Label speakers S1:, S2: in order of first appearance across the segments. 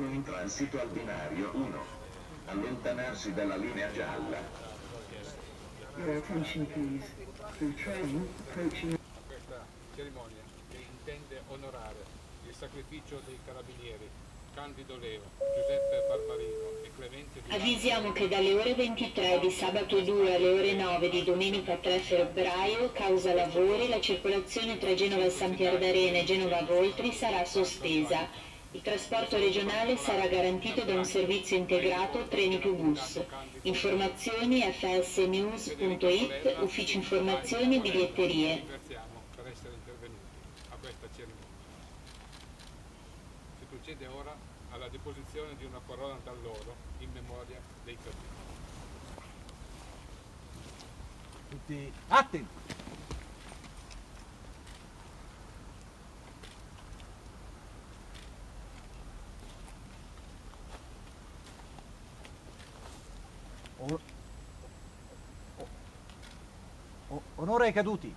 S1: in transito al binario 1. Allontanarsi dalla linea gialla.
S2: Your attention please. The train approaching.
S3: A questa cerimonia che intende onorare il sacrificio dei carabinieri Candido Leo, Giuseppe Barbarino e Clemente Di Lando.
S4: Avvisiamo che dalle ore 23 di sabato 2 alle ore 9 di domenica 3 febbraio, causa lavori, la circolazione tra Genova San Pier d'Arena e Genova Voltri sarà sospesa. Il trasporto regionale sarà garantito da un servizio integrato treni più bus. Informazioni fsnews.it, ufficio informazioni e biglietterie.
S3: Ringraziamo per essere intervenuti a questa cerimonia. Si procede ora alla deposizione di una parola da loro in memoria dei caduti.
S5: Tutti attenti! Onore ai caduti!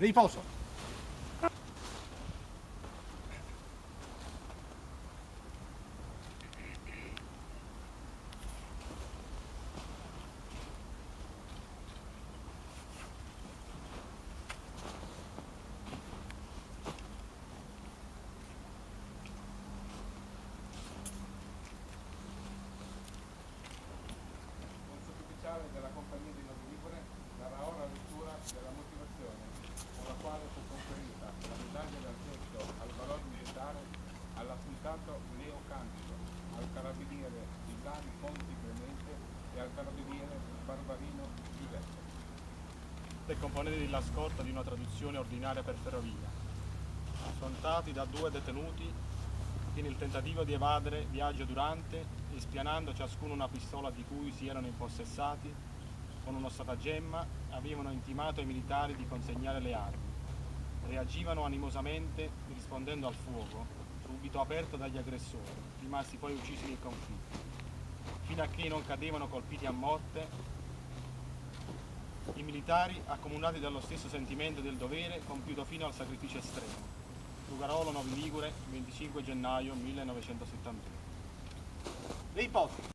S5: Riposo.
S3: Il sottufficiale della compagnia di Ligure darà ora lettura della motivazione con la quale fu conferita la medaglia d'argento al valor militare all'appuntato Leo Candido, al carabiniere Villani Conti Clemente e al carabiniere Barbarino Giuseppe.
S6: E componenti della scorta di una traduzione ordinaria per ferrovia, affrontati da due detenuti che nel tentativo di evadere viaggio durante, espianando ciascuno una pistola di cui si erano impossessati, con uno stratagemma avevano intimato ai militari di consegnare le armi. Reagivano animosamente rispondendo al fuoco, subito aperto dagli aggressori, rimasti poi uccisi nel conflitto, fino a che non cadevano colpiti a morte. I militari, accomunati dallo stesso sentimento del dovere, compiuto fino al sacrificio estremo. Lugarolo, Novi Ligure, 25 gennaio 1971.
S5: Riposo.